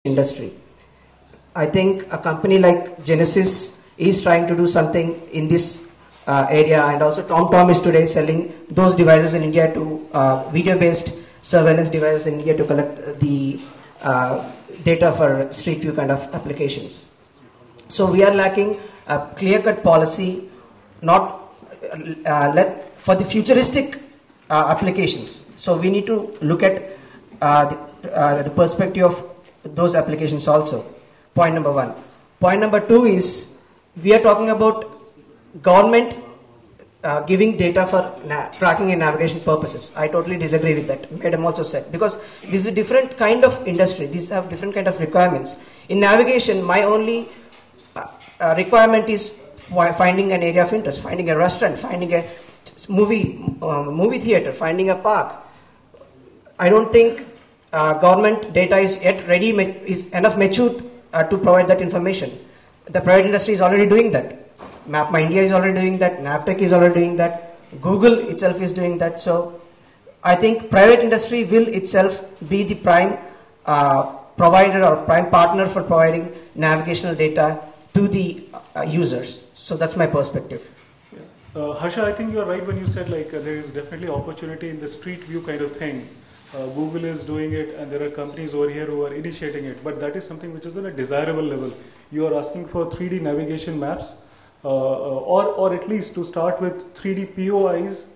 industry. I think a company like Genesis is trying to do something in this area, and also TomTom is today selling those devices in India to video-based surveillance devices in India to collect the data for Street View kind of applications. So we are lacking a clear-cut policy, not for the futuristic applications. So we need to look at the perspective of those applications also. Point number one. Point number two is we are talking about government giving data for tracking and navigation purposes. I totally disagree with that. Madam also said, because this is a different kind of industry. These have different kind of requirements. In navigation, my only requirement is finding an area of interest, finding a restaurant, finding a movie theater, finding a park. I don't think government data is yet ready, is enough matured to provide that information. The private industry is already doing that. MapMyIndia is already doing that. Navtech is already doing that. Google itself is doing that. So I think private industry will itself be the prime provider or prime partner for providing navigational data to the users. So that's my perspective. Harsha, I think you're right when you said there is definitely opportunity in the Street View kind of thing. Google is doing it, and there are companies over here who are initiating it, but that is something which is on a desirable level. You are asking for 3D navigation maps, or at least to start with 3D POIs,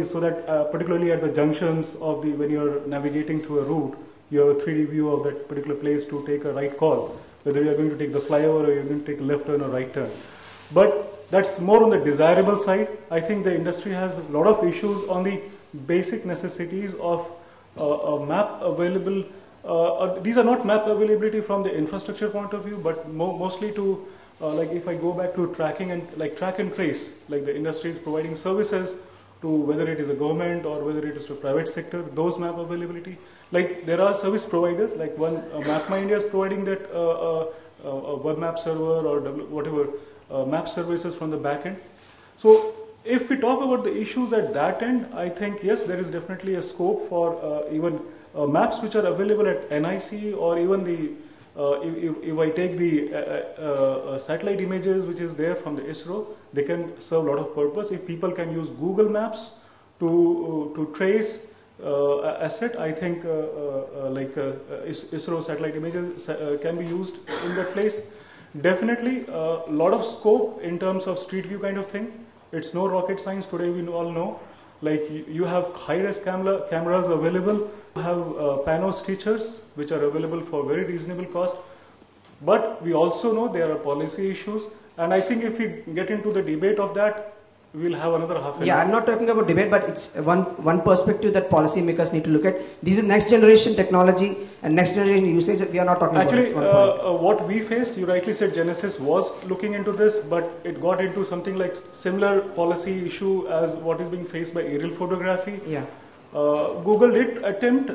so that particularly at the junctions of when you're navigating through a route, you have a 3D view of that particular place to take a right call, whether you're going to take the flyover or you're going to take a left turn or right turn. But that's more on the desirable side. I think the industry has a lot of issues on the basic necessities of a map available. These are not map availability from the infrastructure point of view, but mostly to if I go back to tracking and track and trace, the industry is providing services to whether it is a government or whether it is a private sector, those map availability. There are service providers, MapMyIndia is providing that a web map server or whatever map services from the back end. So if we talk about the issues at that end, I think yes, there is definitely a scope for even maps which are available at NIC, or even the if I take the satellite images which is there from the ISRO, they can serve a lot of purpose. If people can use Google Maps to trace asset, I think ISRO satellite images can be used in that place. Definitely a lot of scope in terms of Street View kind of thing. It's no rocket science today, we all know. You have high-res cameras available, you have Panos teachers which are available for very reasonable cost. But we also know there are policy issues, and I think if we get into the debate of that, we'll have another half an hour. Yeah, I'm not talking about debate, but it's one perspective that policymakers need to look at. This is next generation technology and next generation usage. We are not talking actually, about what we faced, you rightly said Genesis was looking into this, but it got into something like similar policy issue as what is being faced by aerial photography. Yeah. Google did attempt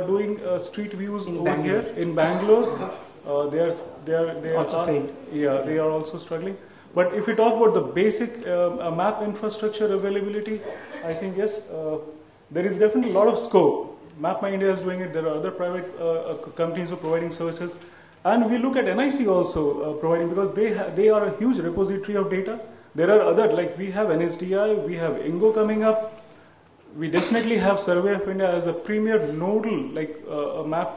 doing street views over Bangalore. Here in Bangalore. They also failed. Yeah, they are also struggling. But if we talk about the basic map infrastructure availability, I think yes, there is definitely a lot of scope. MapMyIndia is doing it. There are other private companies who are providing services, and we look at NIC also providing, because they are a huge repository of data. There are other, we have NSDI, we have INGO coming up. We definitely have Survey of India as a premier nodal a map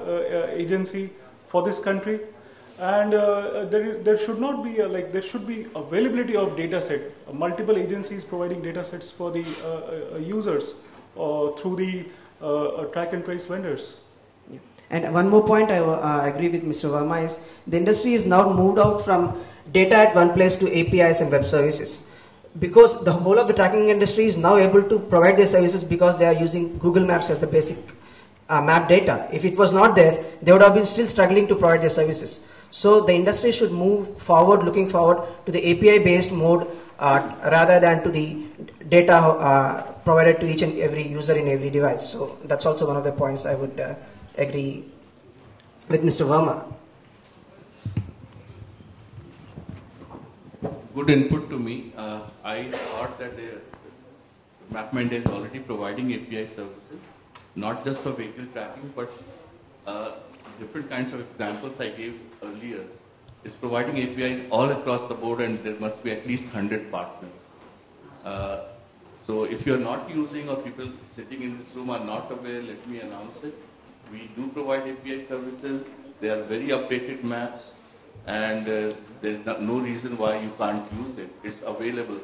agency for this country. And there should not be there should be availability of data set. Multiple agencies providing data sets for the users through the track and trace vendors. Yeah. And one more point I agree with Mr. Verma is the industry is now moved out from data at one place to APIs and web services. Because the whole of the tracking industry is now able to provide their services because they are using Google Maps as the basic map data. If it was not there, they would have been still struggling to provide their services. So the industry should move forward, looking forward to the API-based mode rather than to the data provided to each and every user in every device. So that's also one of the points I would agree with Mr. Verma. Good input to me. I thought that MapMyIndia is already providing API services, not just for vehicle tracking, but different kinds of examples I gave earlier is providing APIs all across the board, and there must be at least 100 partners. So if you're not using, or people sitting in this room are not aware, let me announce it. We do provide API services. They are very updated maps, and there's no reason why you can't use it. It's available.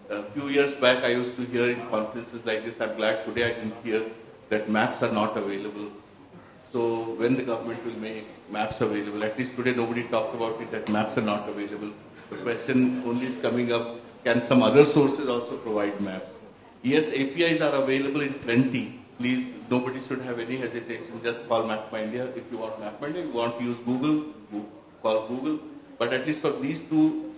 A few years back, I used to hear in conferences like this, I'm glad today I didn't hear that maps are not available. So when the government will make maps available, at least today nobody talked about it, that maps are not available. The question only is coming up, can some other sources also provide maps? Yes, APIs are available in plenty. Please, nobody should have any hesitation. Just call MapMyIndia. If you want MapMyIndia, you want to use Google, call Google. But at least for these two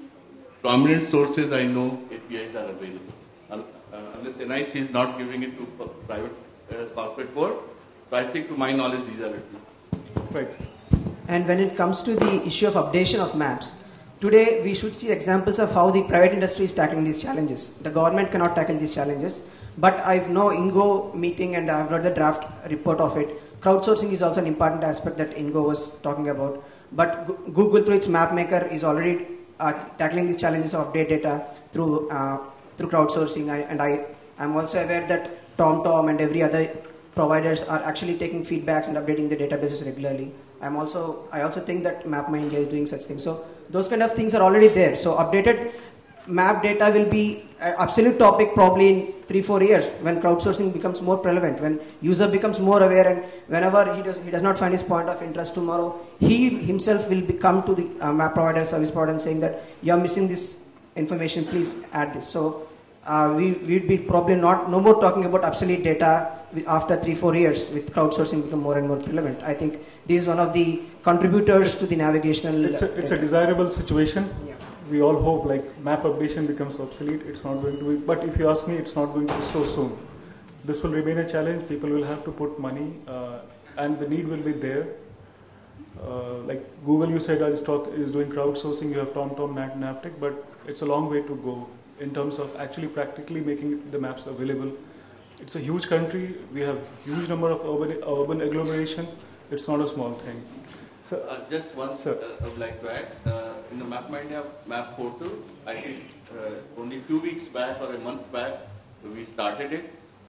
prominent sources, I know APIs are available. Unless NIC is not giving it to private corporate board. So I think to my knowledge, these are the two. Right. And when it comes to the issue of updation of maps, today we should see examples of how the private industry is tackling these challenges. The government cannot tackle these challenges. But I've know INGO meeting and I've read the draft report of it. Crowdsourcing is also an important aspect that INGO was talking about. But Google through its map maker is already tackling the challenges of update data through crowdsourcing. I'm also aware that TomTom and every other providers are actually taking feedbacks and updating the databases regularly. I also think that MapMyIndia is doing such things. So those kind of things are already there. So updated map data will be an absolute topic probably in 3-4 years when crowdsourcing becomes more prevalent, when user becomes more aware, and whenever he does not find his point of interest tomorrow, he himself will come to the map provider, service provider, and saying that you are missing this information, please add this. So we'd be probably no more talking about obsolete data after 3-4 years with crowdsourcing become more and more prevalent. I think this is one of the contributors to the navigational. It's a desirable situation. Yeah. We all hope like map updation becomes obsolete. It's not going to be, but if you ask me, it's not going to be so soon. This will remain a challenge. People will have to put money, and the need will be there. Like Google, you said, is doing crowdsourcing. You have TomTom, Navteq, but it's a long way to go in terms of actually practically making the maps available. It's a huge country. We have huge number of urban agglomeration. It's not a small thing. So, just one, I would like to add, in the MapMyIndia map portal, I think only a few weeks back or a month back, we started it.